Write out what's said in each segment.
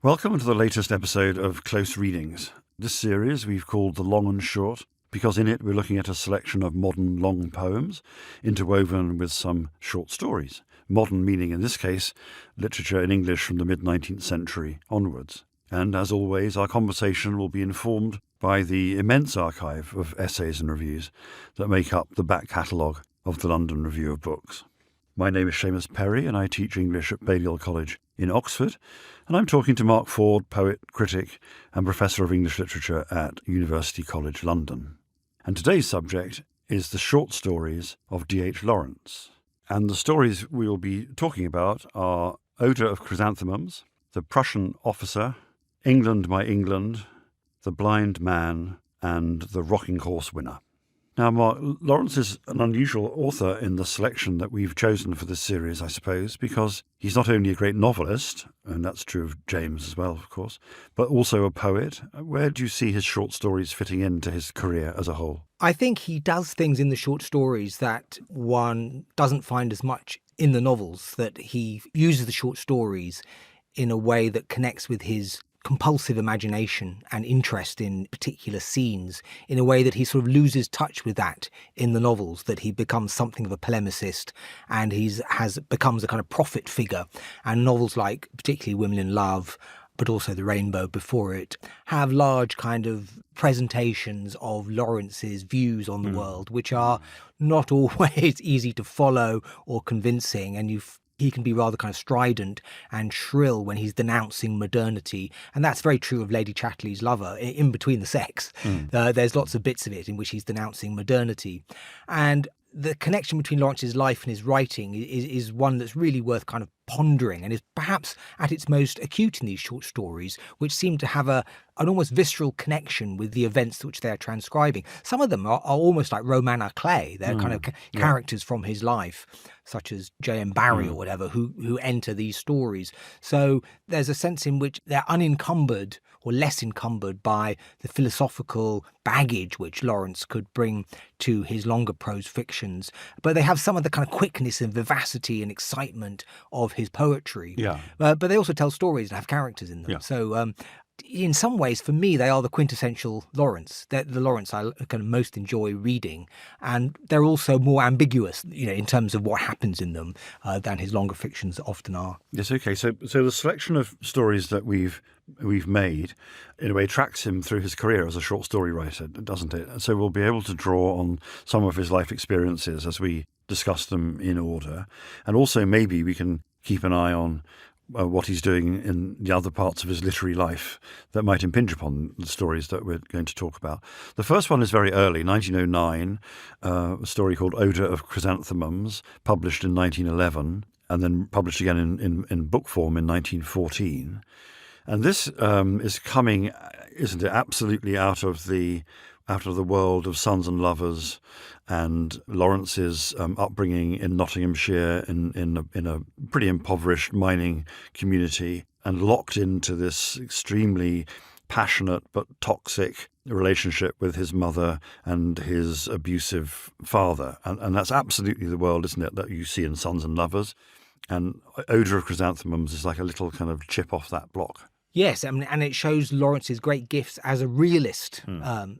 Welcome to the latest episode of Close Readings. This series we've called The Long and Short because in it we're looking at a selection of modern long poems interwoven with some short stories. Modern meaning in this case literature in English from the mid-19th century onwards. And as always, our conversation will be informed by the immense archive of essays and reviews that make up the back catalogue of the London Review of Books. My name is Seamus Perry and I teach English at Balliol College in Oxford, and I'm talking to Mark Ford, poet, critic and Professor of English Literature at University College London. And today's subject is the short stories of D.H. Lawrence. And the stories we will be talking about are Odour of Chrysanthemums, The Prussian Officer, England, My England, The Blind Man, and The Rocking Horse Winner. Now, Mark, Lawrence is an unusual author in the selection that we've chosen for this series, I suppose, because he's not only a great novelist, and that's true of James as well, of course, but also a poet. Where do you see his short stories fitting into his career as a whole? I think he does things in the short stories that one doesn't find as much in the novels, that he uses the short stories in a way that connects with his compulsive imagination and interest in particular scenes in a way that he sort of loses touch with that in the novels, that he becomes something of a polemicist and becomes a kind of prophet figure. And novels like particularly Women in Love, but also The Rainbow before it, have large kind of presentations of Lawrence's views on the world, which are not always easy to follow or convincing, and he can be rather kind of strident and shrill when he's denouncing modernity. And that's very true of Lady Chatterley's Lover, In Between the Sex. There's lots of bits of it in which he's denouncing modernity. And the connection between Lawrence's life and his writing is one that's really worth kind of pondering and is perhaps at its most acute in these short stories, which seem to have an almost visceral connection with the events which they're transcribing. Some of them are almost like roman à clef. They're kind of characters from his life, such as J.M. Barrie or whatever, who enter these stories. So there's a sense in which they're unencumbered or less encumbered by the philosophical baggage which Lawrence could bring to his longer prose fictions. But they have some of the kind of quickness and vivacity and excitement of his poetry. But they also tell stories and have characters in them. So in some ways, for me, they are the quintessential Lawrence. They're the Lawrence I kind of most enjoy reading. And they're also more ambiguous, in terms of what happens in them than his longer fictions often are. Yes, okay. So the selection of stories that we've made, in a way, tracks him through his career as a short story writer, doesn't it? And so we'll be able to draw on some of his life experiences as we discuss them in order. And also maybe we can keep an eye on what he's doing in the other parts of his literary life that might impinge upon the stories that we're going to talk about. The first one is very early, 1909, a story called Odour of Chrysanthemums, published in 1911, and then published again in book form in 1914. And this is coming, isn't it, absolutely out of the world of Sons and Lovers and Lawrence's upbringing in Nottinghamshire in a pretty impoverished mining community, and locked into this extremely passionate but toxic relationship with his mother and his abusive father. And that's absolutely the world, isn't it, that you see in Sons and Lovers. And Odour of Chrysanthemums is like a little kind of chip off that block. Yes, and it shows Lawrence's great gifts as a realist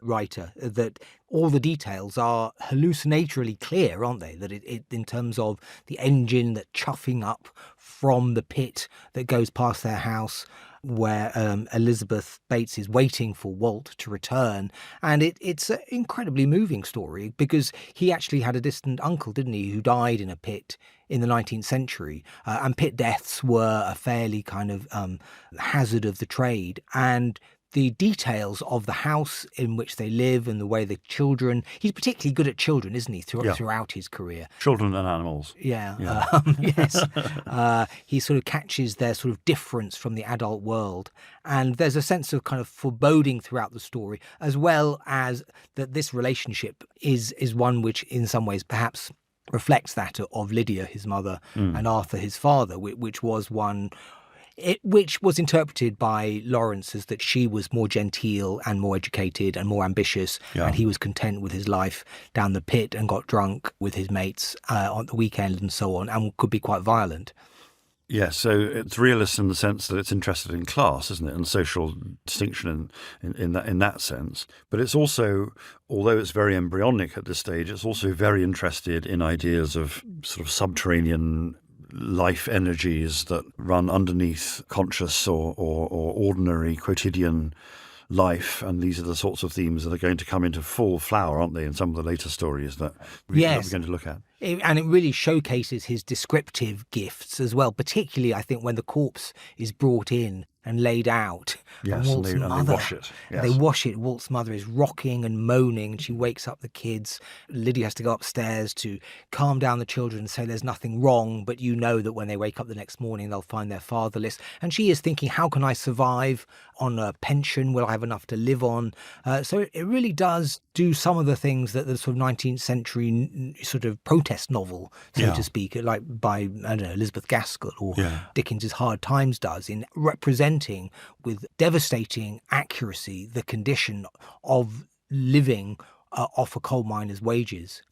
writer, that all the details are hallucinatorily clear, aren't they? That it in terms of the engine that chuffing up from the pit that goes past their house, where Elizabeth Bates is waiting for Walt to return. And it's an incredibly moving story because he actually had a distant uncle, didn't he, who died in a pit in the 19th century. And pit deaths were a fairly kind of hazard of the trade. And the details of the house in which they live and the way the children... He's particularly good at children, isn't he, throughout his career? Children and animals. Yes. He sort of catches their sort of difference from the adult world. And there's a sense of kind of foreboding throughout the story, as well as that this relationship is one which in some ways perhaps reflects that of Lydia, his mother, and Arthur, his father, which was one... which was interpreted by Lawrence as that she was more genteel and more educated and more ambitious, and he was content with his life down the pit and got drunk with his mates on the weekend and so on, and could be quite violent. Yes, so it's realist in the sense that it's interested in class, isn't it, and social distinction in that sense. But it's also, although it's very embryonic at this stage, it's also very interested in ideas of sort of subterranean life energies that run underneath conscious or ordinary quotidian life, and these are the sorts of themes that are going to come into full flower, aren't they, in some of the later stories that we're going to look at. And it really showcases his descriptive gifts as well, particularly, I think, when the corpse is brought in and laid out. Yes, and they wash it. Yes. They wash it. Walt's mother is rocking and moaning, and she wakes up the kids. Lydia has to go upstairs to calm down the children and say there's nothing wrong, but you know that when they wake up the next morning, they'll find they're fatherless. And she is thinking, how can I survive on a pension? Will I have enough to live on? So it really does do some of the things that the sort of 19th century sort of protest novel, so to speak, like by, I don't know, Elizabeth Gaskell or Dickens's Hard Times does, in representing with devastating accuracy the condition of living off a coal miner's wages.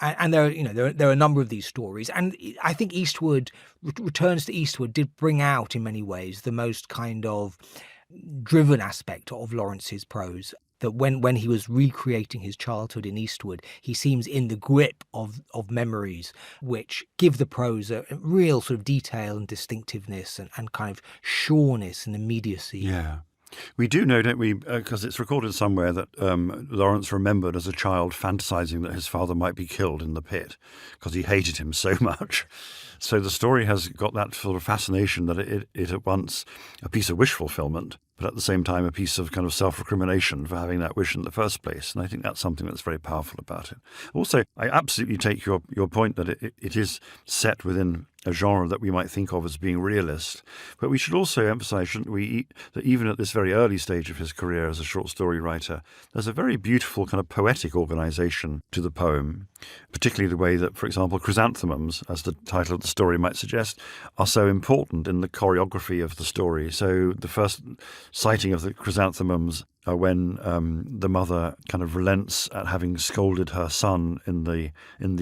And there are a number of these stories, and I think Returns to Eastwood did bring out in many ways the most kind of driven aspect of Lawrence's prose. That when he was recreating his childhood in Eastwood, he seems in the grip of memories which give the prose a real sort of detail and distinctiveness and kind of sureness and immediacy. Yeah. We do know, don't we, because it's recorded somewhere that Lawrence remembered as a child fantasizing that his father might be killed in the pit because he hated him so much. So the story has got that sort of fascination that it at once a piece of wish fulfillment, but at the same time a piece of kind of self-recrimination for having that wish in the first place. And I think that's something that's very powerful about it. Also, I absolutely take your point that it is set within a genre that we might think of as being realist. But we should also emphasize, shouldn't we, that even at this very early stage of his career as a short story writer, there's a very beautiful kind of poetic organization to the poem, particularly the way that, for example, chrysanthemums, as the title of the story might suggest, are so important in the choreography of the story. So the first sighting of the chrysanthemums when the mother kind of relents at having scolded her son in the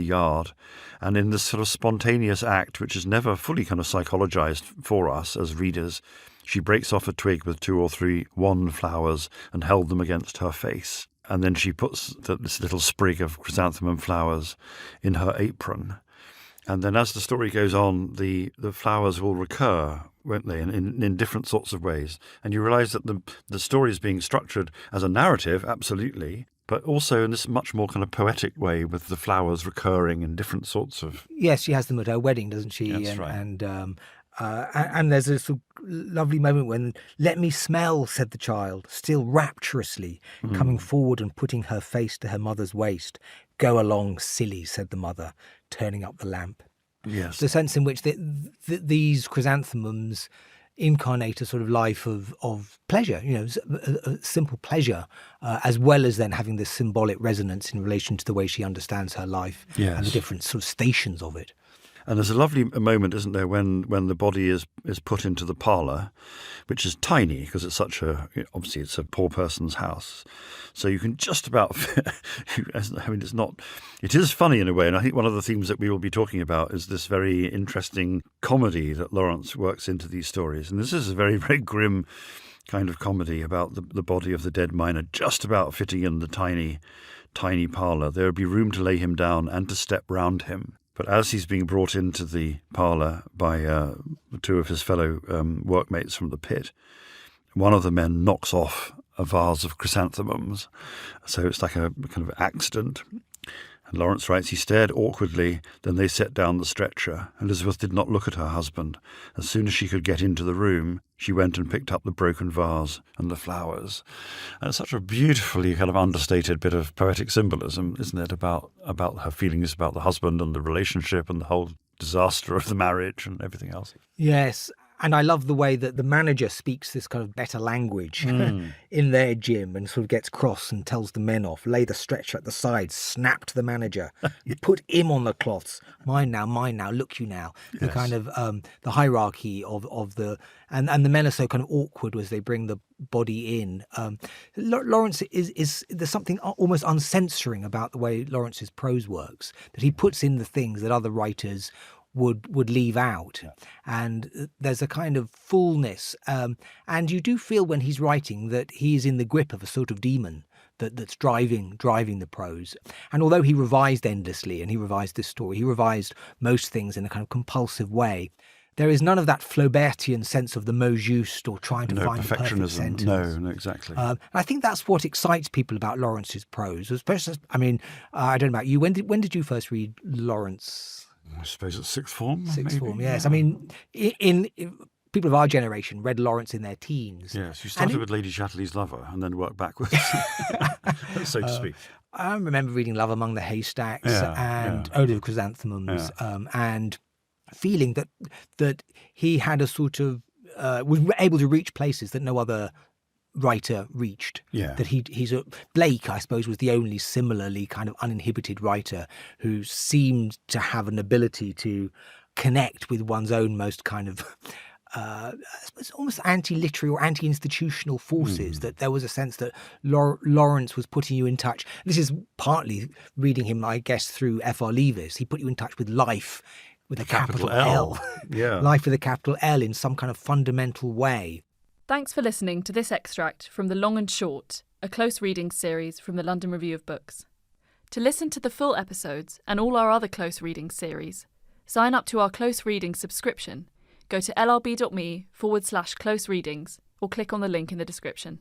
yard, and in this sort of spontaneous act, which is never fully kind of psychologized for us as readers, she breaks off a twig with 2 or 3 wan flowers and held them against her face. And then she puts this little sprig of chrysanthemum flowers in her apron. And then as the story goes on, the flowers will recur, won't they, in different sorts of ways. And you realise that the story is being structured as a narrative, absolutely, but also in this much more kind of poetic way with the flowers recurring in different sorts of... Yes, she has them at her wedding, doesn't she? That's right. And there's a sort of lovely moment when, "Let me smell," said the child, still rapturously, coming forward and putting her face to her mother's waist. "Go along, silly," said the mother, turning up the lamp. Yes. The sense in which these chrysanthemums incarnate a sort of life of pleasure, a simple pleasure, as well as then having this symbolic resonance in relation to the way she understands her life and the different sort of stations of it. And there's a lovely moment, isn't there, when the body is put into the parlour, which is tiny because it's obviously it's a poor person's house. So you can just about, it is funny in a way. And I think one of the themes that we will be talking about is this very interesting comedy that Lawrence works into these stories. And this is a very, very grim kind of comedy about the body of the dead miner just about fitting in the tiny, tiny parlour. There would be room to lay him down and to step round him. But as he's being brought into the parlour by 2 of his fellow workmates from the pit, one of the men knocks off a vase of chrysanthemums. So it's like a kind of accident. And Lawrence writes, "He stared awkwardly, then they set down the stretcher. Elizabeth did not look at her husband. As soon as she could get into the room, she went and picked up the broken vase and the flowers." And it's such a beautifully kind of understated bit of poetic symbolism, isn't it, about her feelings about the husband and the relationship and the whole disaster of the marriage and everything else. Yes. And I love the way that the manager speaks this kind of better language in their gym and sort of gets cross and tells the men off. "Lay the stretcher at the side," snapped the manager. "Put him on the cloths. Mine now, look you now." The kind of the hierarchy of the... And the men are so kind of awkward as they bring the body in. Lawrence is there's something almost uncensoring about the way Lawrence's prose works, that he puts in the things that other writers would leave out. Yeah. And there's a kind of fullness. And you do feel when he's writing that he is in the grip of a sort of demon that's driving the prose. And although he revised endlessly, and he revised this story, he revised most things in a kind of compulsive way, there is none of that Flaubertian sense of the mot juste or trying to find a perfect sentence. No, exactly. I think that's what excites people about Lawrence's prose. Especially, I mean, I don't know about you. When did you first read Lawrence? I suppose it's sixth form. Sixth maybe? form, yes. Yeah. I mean, in people of our generation read Lawrence in their teens. Yes, you started with Lady Chatterley's Lover and then worked backwards, so to speak. I remember reading Love Among the Haystacks and Ode of Chrysanthemums, and feeling that he had a sort of was able to reach places that no other writer reached. Yeah. That Blake, I suppose, was the only similarly kind of uninhibited writer who seemed to have an ability to connect with one's own most kind of I suppose almost anti-literary or anti-institutional forces, that there was a sense that Lawrence was putting you in touch. This is partly reading him, I guess, through F.R. Leavis. He put you in touch with life with a capital L. Yeah. Life with a capital L in some kind of fundamental way. Thanks for listening to this extract from The Long and Short, a close reading series from the London Review of Books. To listen to the full episodes and all our other close reading series, sign up to our close reading subscription. Go to lrb.me/close readings or click on the link in the description.